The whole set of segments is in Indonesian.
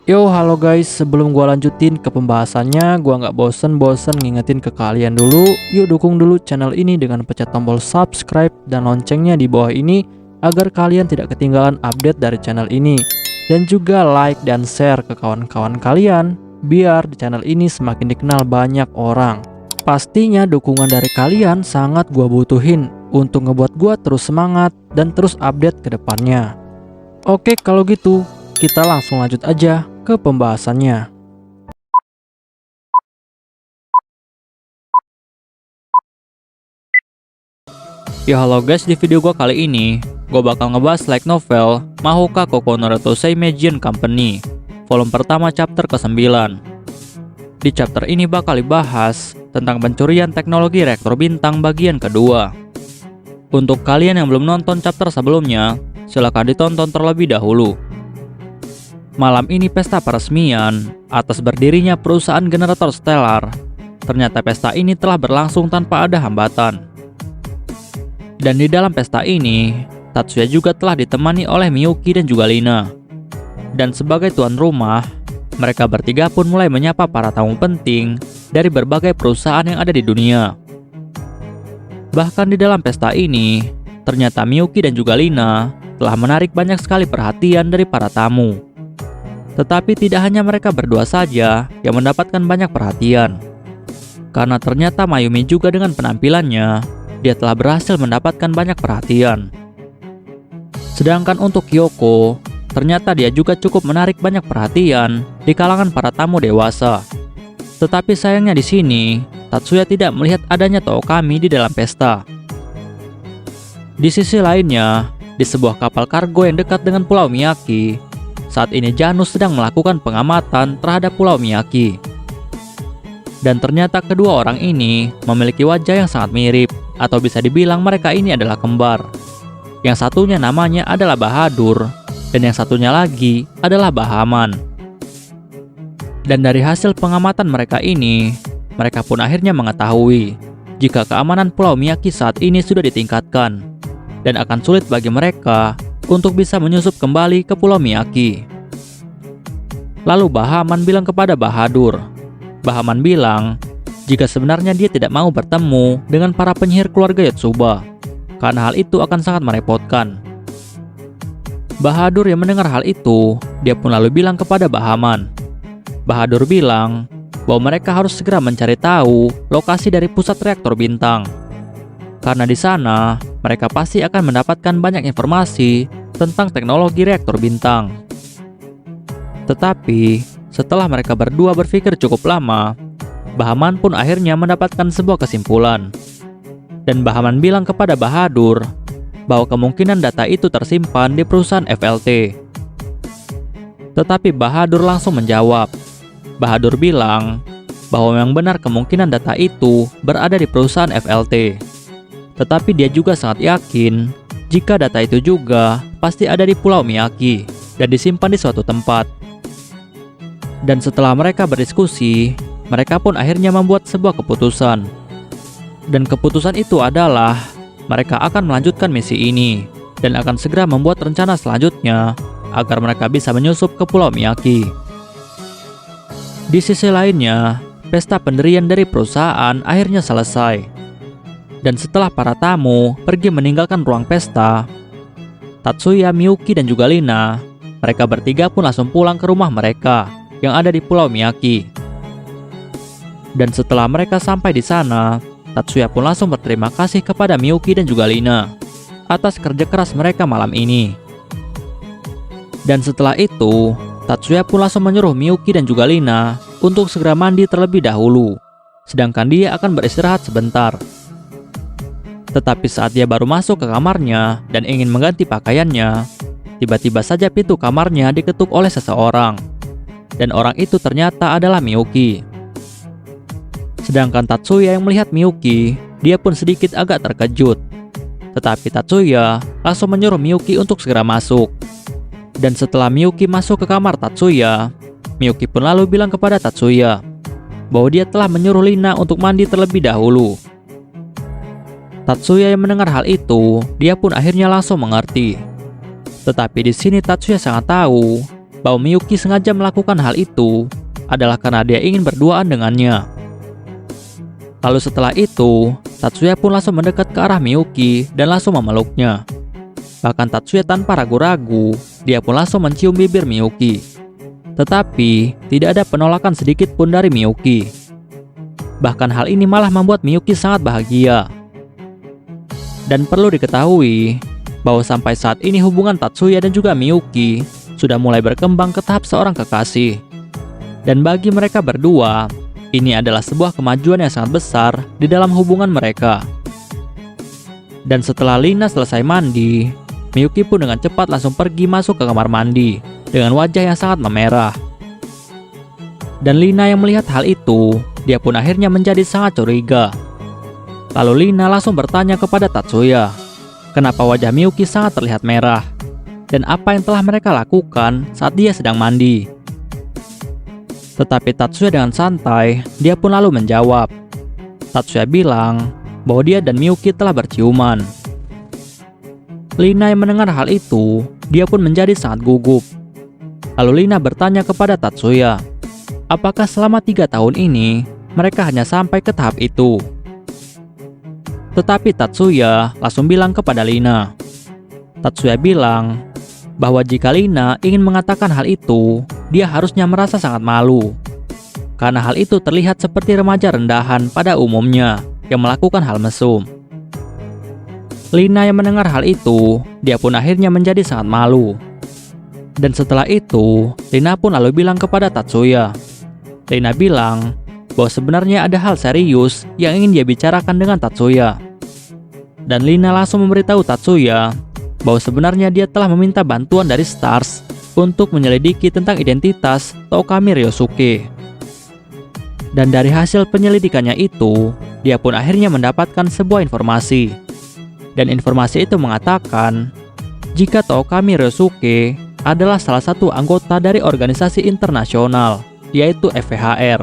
Yo, halo guys, sebelum gua lanjutin ke pembahasannya, gua nggak bosen-bosen ngingetin ke kalian dulu, yuk dukung dulu channel ini dengan pencet tombol subscribe dan loncengnya di bawah ini, agar kalian tidak ketinggalan update dari channel ini. Dan juga like dan share ke kawan-kawan kalian, biar di channel ini semakin dikenal banyak orang. Pastinya dukungan dari kalian sangat gua butuhin, untuk ngebuat gua terus semangat dan terus update ke depannya. Oke, kalau gitu, kita langsung lanjut aja ke pembahasannya. Ya halo guys, di video gua kali ini gua bakal ngebahas light novel Mahoka Koko Naruto Seimeijin Company volume pertama chapter ke-9. Di chapter ini bakal dibahas tentang pencurian teknologi reaktor bintang bagian kedua. Untuk kalian yang belum nonton chapter sebelumnya, silahkan ditonton terlebih dahulu. Malam ini pesta peresmian atas berdirinya perusahaan generator stellar. Ternyata pesta ini telah berlangsung tanpa ada hambatan. Dan di dalam pesta ini, Tatsuya juga telah ditemani oleh Miyuki dan juga Lina. Dan sebagai tuan rumah, mereka bertiga pun mulai menyapa para tamu penting dari berbagai perusahaan yang ada di dunia. Bahkan di dalam pesta ini, ternyata Miyuki dan juga Lina telah menarik banyak sekali perhatian dari para tamu. Tetapi tidak hanya mereka berdua saja yang mendapatkan banyak perhatian. Karena ternyata Mayumi juga dengan penampilannya, dia telah berhasil mendapatkan banyak perhatian. Sedangkan untuk Kyoko, ternyata dia juga cukup menarik banyak perhatian di kalangan para tamu dewasa. Tetapi sayangnya di sini, Tatsuya tidak melihat adanya Tookami di dalam pesta. Di sisi lainnya, di sebuah kapal kargo yang dekat dengan Pulau Miyaki, saat ini Janus sedang melakukan pengamatan terhadap Pulau Miyaki. Dan ternyata kedua orang ini memiliki wajah yang sangat mirip, atau bisa dibilang mereka ini adalah kembar. Yang satunya namanya adalah Bahadur, dan yang satunya lagi adalah Bahaman. Dan dari hasil pengamatan mereka ini, mereka pun akhirnya mengetahui jika keamanan Pulau Miyaki saat ini sudah ditingkatkan, dan akan sulit bagi mereka untuk bisa menyusup kembali ke Pulau Miyaki. Lalu Bahaman bilang kepada Bahadur. Bahaman bilang jika sebenarnya dia tidak mau bertemu dengan para penyihir keluarga Yotsuba, karena hal itu akan sangat merepotkan. Bahadur yang mendengar hal itu, dia pun lalu bilang kepada Bahaman. Bahadur bilang bahwa mereka harus segera mencari tahu lokasi dari pusat reaktor bintang. Karena di sana, mereka pasti akan mendapatkan banyak informasi tentang teknologi reaktor bintang. Tetapi, setelah mereka berdua berpikir cukup lama, Bahaman pun akhirnya mendapatkan sebuah kesimpulan. Dan Bahaman bilang kepada Bahadur bahwa kemungkinan data itu tersimpan di perusahaan FLT. Tetapi Bahadur langsung menjawab. Bahadur bilang bahwa memang benar kemungkinan data itu berada di perusahaan FLT. Tetapi dia juga sangat yakin jika data itu juga pasti ada di Pulau Miyaki dan disimpan di suatu tempat. Dan setelah mereka berdiskusi, mereka pun akhirnya membuat sebuah keputusan. Dan keputusan itu adalah mereka akan melanjutkan misi ini dan akan segera membuat rencana selanjutnya agar mereka bisa menyusup ke Pulau Miyaki. Di sisi lainnya, pesta pendirian dari perusahaan akhirnya selesai. Dan setelah para tamu pergi meninggalkan ruang pesta, Tatsuya, Miyuki, dan juga Lina, mereka bertiga pun langsung pulang ke rumah mereka yang ada di Pulau Miyaki. Dan setelah mereka sampai di sana, Tatsuya pun langsung berterima kasih kepada Miyuki dan juga Lina atas kerja keras mereka malam ini. Dan setelah itu, Tatsuya pun langsung menyuruh Miyuki dan juga Lina untuk segera mandi terlebih dahulu, sedangkan dia akan beristirahat sebentar. Tetapi saat dia baru masuk ke kamarnya dan ingin mengganti pakaiannya, tiba-tiba saja pintu kamarnya diketuk oleh seseorang. Dan orang itu ternyata adalah Miyuki. Sedangkan Tatsuya yang melihat Miyuki, dia pun sedikit agak terkejut. Tetapi Tatsuya langsung menyuruh Miyuki untuk segera masuk. Dan setelah Miyuki masuk ke kamar Tatsuya, Miyuki pun lalu bilang kepada Tatsuya bahwa dia telah menyuruh Lina untuk mandi terlebih dahulu. Tatsuya yang mendengar hal itu, dia pun akhirnya langsung mengerti. Tetapi di sini Tatsuya sangat tahu bahwa Miyuki sengaja melakukan hal itu adalah karena dia ingin berduaan dengannya. Lalu setelah itu, Tatsuya pun langsung mendekat ke arah Miyuki dan langsung memeluknya. Bahkan Tatsuya tanpa ragu-ragu, dia pun langsung mencium bibir Miyuki. Tetapi, tidak ada penolakan sedikit pun dari Miyuki. Bahkan hal ini malah membuat Miyuki sangat bahagia. Dan perlu diketahui, bahwa sampai saat ini hubungan Tatsuya dan juga Miyuki sudah mulai berkembang ke tahap seorang kekasih. Dan bagi mereka berdua, ini adalah sebuah kemajuan yang sangat besar di dalam hubungan mereka. Dan setelah Lina selesai mandi, Miyuki pun dengan cepat langsung pergi masuk ke kamar mandi dengan wajah yang sangat memerah. Dan Lina yang melihat hal itu, dia pun akhirnya menjadi sangat curiga. Lalu Lina langsung bertanya kepada Tatsuya, kenapa wajah Miyuki sangat terlihat merah, dan apa yang telah mereka lakukan saat dia sedang mandi. Tetapi Tatsuya dengan santai, dia pun lalu menjawab. Tatsuya bilang bahwa dia dan Miyuki telah berciuman. Lina yang mendengar hal itu, dia pun menjadi sangat gugup. Lalu Lina bertanya kepada Tatsuya, apakah selama 3 tahun ini mereka hanya sampai ke tahap itu? Tetapi Tatsuya langsung bilang kepada Lina. Tatsuya bilang bahwa jika Lina ingin mengatakan hal itu, dia harusnya merasa sangat malu. Karena hal itu terlihat seperti remaja rendahan pada umumnya yang melakukan hal mesum. Lina yang mendengar hal itu, dia pun akhirnya menjadi sangat malu. Dan setelah itu, Lina pun lalu bilang kepada Tatsuya. Lina bilang bahwa sebenarnya ada hal serius yang ingin dia bicarakan dengan Tatsuya. Dan Lina langsung memberitahu Tatsuya bahwa sebenarnya dia telah meminta bantuan dari Stars untuk menyelidiki tentang identitas Tookami Ryosuke. Dan dari hasil penyelidikannya itu, dia pun akhirnya mendapatkan sebuah informasi. Dan informasi itu mengatakan jika Tookami Ryosuke adalah salah satu anggota dari organisasi internasional, yaitu FVHR.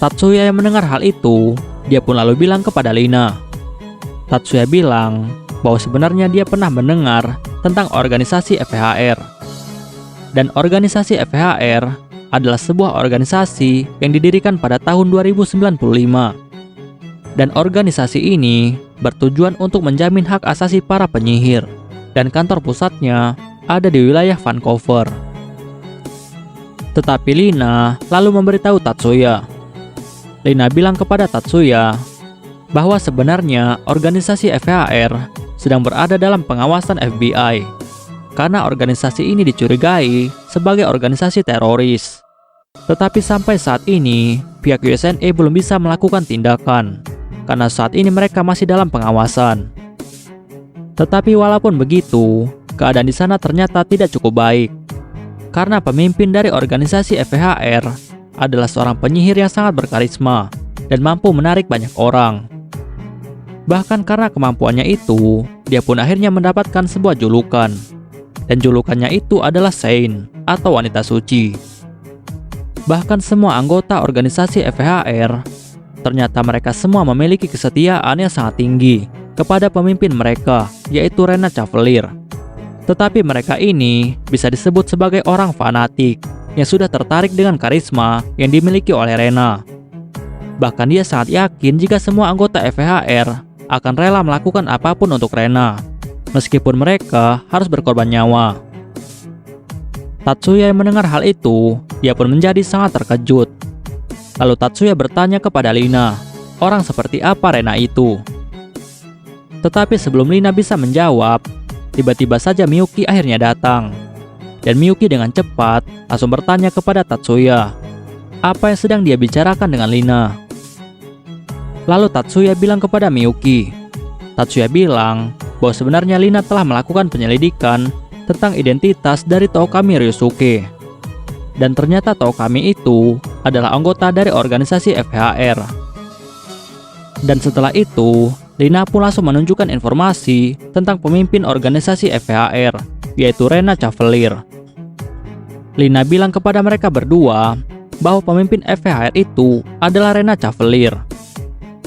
Tatsuya yang mendengar hal itu, dia pun lalu bilang kepada Lina. Tatsuya bilang bahwa sebenarnya dia pernah mendengar tentang organisasi FVHR. Dan organisasi FVHR adalah sebuah organisasi yang didirikan pada tahun 2095. Dan organisasi ini bertujuan untuk menjamin hak asasi para penyihir, dan kantor pusatnya ada di wilayah Vancouver. Tetapi Lina lalu memberitahu Tatsuya. Lina bilang kepada Tatsuya bahwa sebenarnya organisasi FVHR sedang berada dalam pengawasan FBI karena organisasi ini dicurigai sebagai organisasi teroris. Tetapi sampai saat ini, pihak USNA belum bisa melakukan tindakan karena saat ini mereka masih dalam pengawasan. Tetapi walaupun begitu, keadaan di sana ternyata tidak cukup baik karena pemimpin dari organisasi FVHR adalah seorang penyihir yang sangat berkarisma dan mampu menarik banyak orang. Bahkan karena kemampuannya itu, dia pun akhirnya mendapatkan sebuah julukan. Dan julukannya itu adalah Saint atau wanita suci. Bahkan semua anggota organisasi FVHR, ternyata mereka semua memiliki kesetiaan yang sangat tinggi kepada pemimpin mereka, yaitu Rena Cavalier. Tetapi mereka ini bisa disebut sebagai orang fanatik yang sudah tertarik dengan karisma yang dimiliki oleh Rena. Bahkan dia sangat yakin jika semua anggota FVHR akan rela melakukan apapun untuk Rena, meskipun mereka harus berkorban nyawa. Tatsuya yang mendengar hal itu, dia pun menjadi sangat terkejut. Lalu Tatsuya bertanya kepada Lina, orang seperti apa Rena itu? Tetapi sebelum Lina bisa menjawab, tiba-tiba saja Miyuki akhirnya datang. Dan Miyuki dengan cepat langsung bertanya kepada Tatsuya, apa yang sedang dia bicarakan dengan Lina? Lalu Tatsuya bilang kepada Miyuki. Tatsuya bilang bahwa sebenarnya Lina telah melakukan penyelidikan tentang identitas dari Tookami Ryosuke. Dan ternyata Tookami itu adalah anggota dari organisasi FVHR. Dan setelah itu, Lina pun langsung menunjukkan informasi tentang pemimpin organisasi FVHR, yaitu Rena Cavalier. Lina bilang kepada mereka berdua bahwa pemimpin FVHR itu adalah Rena Cavalier.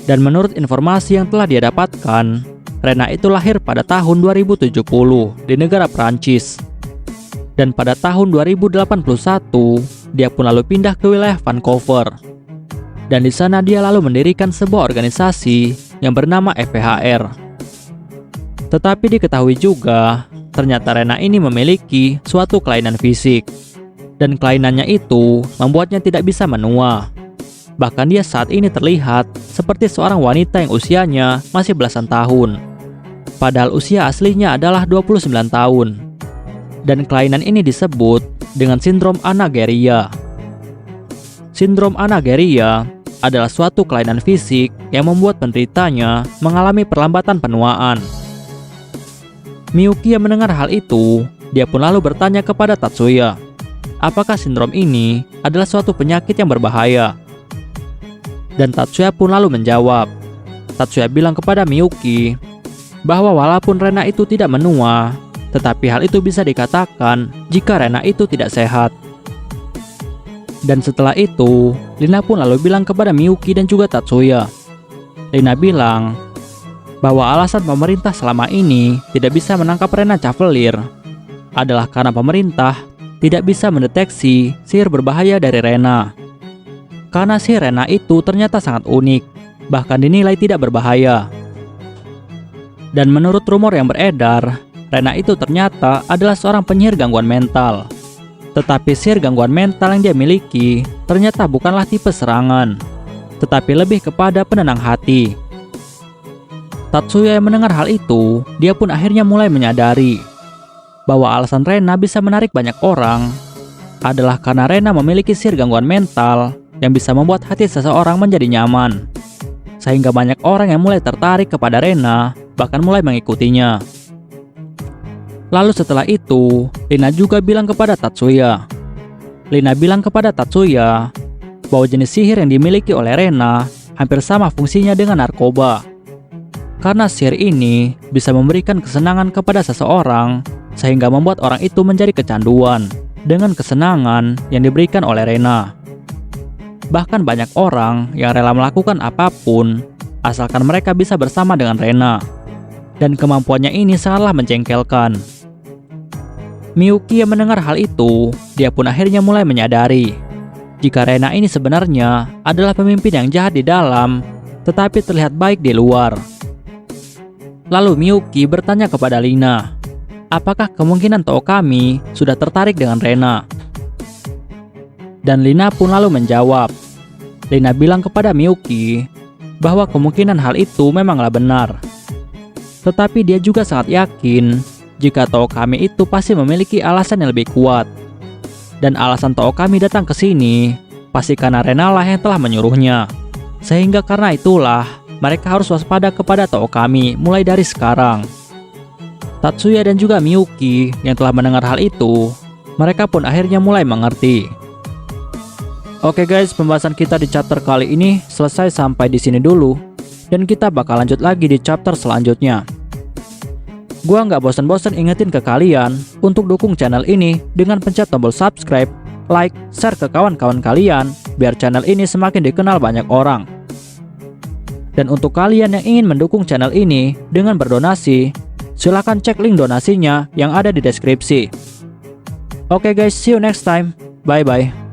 Dan menurut informasi yang telah dia dapatkan, Rena itu lahir pada tahun 2070 di negara Prancis. Dan pada tahun 2081, dia pun lalu pindah ke wilayah Vancouver. Dan di sana dia lalu mendirikan sebuah organisasi yang bernama FPHR. Tetapi diketahui juga, ternyata Rena ini memiliki suatu kelainan fisik. Dan kelainannya itu membuatnya tidak bisa menua. Bahkan dia saat ini terlihat seperti seorang wanita yang usianya masih belasan tahun. Padahal usia aslinya adalah 29 tahun. Dan kelainan ini disebut dengan sindrom anageria. Sindrom anageria adalah suatu kelainan fisik yang membuat penderitanya mengalami perlambatan penuaan. Miyuki yang mendengar hal itu, dia pun lalu bertanya kepada Tatsuya, apakah sindrom ini adalah suatu penyakit yang berbahaya? Dan Tatsuya pun lalu menjawab. Tatsuya bilang kepada Miyuki bahwa walaupun Rena itu tidak menua, tetapi hal itu bisa dikatakan jika Rena itu tidak sehat. Dan setelah itu, Lina pun lalu bilang kepada Miyuki dan juga Tatsuya. Lina bilang bahwa alasan pemerintah selama ini tidak bisa menangkap Rena Cavalier adalah karena pemerintah tidak bisa mendeteksi sihir berbahaya dari Rena. Karena sihir Rena itu ternyata sangat unik, bahkan dinilai tidak berbahaya. Dan menurut rumor yang beredar, Rena itu ternyata adalah seorang penyihir gangguan mental. Tetapi sihir gangguan mental yang dia miliki ternyata bukanlah tipe serangan, tetapi lebih kepada penenang hati. Tatsuya yang mendengar hal itu, dia pun akhirnya mulai menyadari bahwa alasan Rena bisa menarik banyak orang adalah karena Rena memiliki sihir gangguan mental yang bisa membuat hati seseorang menjadi nyaman. Sehingga banyak orang yang mulai tertarik kepada Rena, bahkan mulai mengikutinya. Lalu setelah itu, Lina juga bilang kepada Tatsuya. Lina bilang kepada Tatsuya bahwa jenis sihir yang dimiliki oleh Rena hampir sama fungsinya dengan narkoba. Karena sihir ini bisa memberikan kesenangan kepada seseorang sehingga membuat orang itu menjadi kecanduan dengan kesenangan yang diberikan oleh Rena. Bahkan banyak orang yang rela melakukan apapun asalkan mereka bisa bersama dengan Rena. Dan kemampuannya ini sangatlah menjengkelkan. Miyuki yang mendengar hal itu, dia pun akhirnya mulai menyadari jika Rena ini sebenarnya adalah pemimpin yang jahat di dalam, tetapi terlihat baik di luar. Lalu Miyuki bertanya kepada Lina, apakah kemungkinan Tookami sudah tertarik dengan Rena? Dan Lina pun lalu menjawab. Lina bilang kepada Miyuki bahwa kemungkinan hal itu memanglah benar. Tetapi dia juga sangat yakin jika Tookami itu pasti memiliki alasan yang lebih kuat. Dan alasan Tookami datang ke sini pasti karena Rena lah yang telah menyuruhnya. Sehingga karena itulah mereka harus waspada kepada Tookami mulai dari sekarang. Tatsuya dan juga Miyuki yang telah mendengar hal itu, mereka pun akhirnya mulai mengerti. Oke guys, pembahasan kita di chapter kali ini selesai sampai di sini dulu, dan kita bakal lanjut lagi di chapter selanjutnya. Gua nggak bosan-bosan ingetin ke kalian untuk dukung channel ini dengan pencet tombol subscribe, like, share ke kawan-kawan kalian biar channel ini semakin dikenal banyak orang. Dan untuk kalian yang ingin mendukung channel ini dengan berdonasi, silakan cek link donasinya yang ada di deskripsi. Oke guys, see you next time. Bye bye.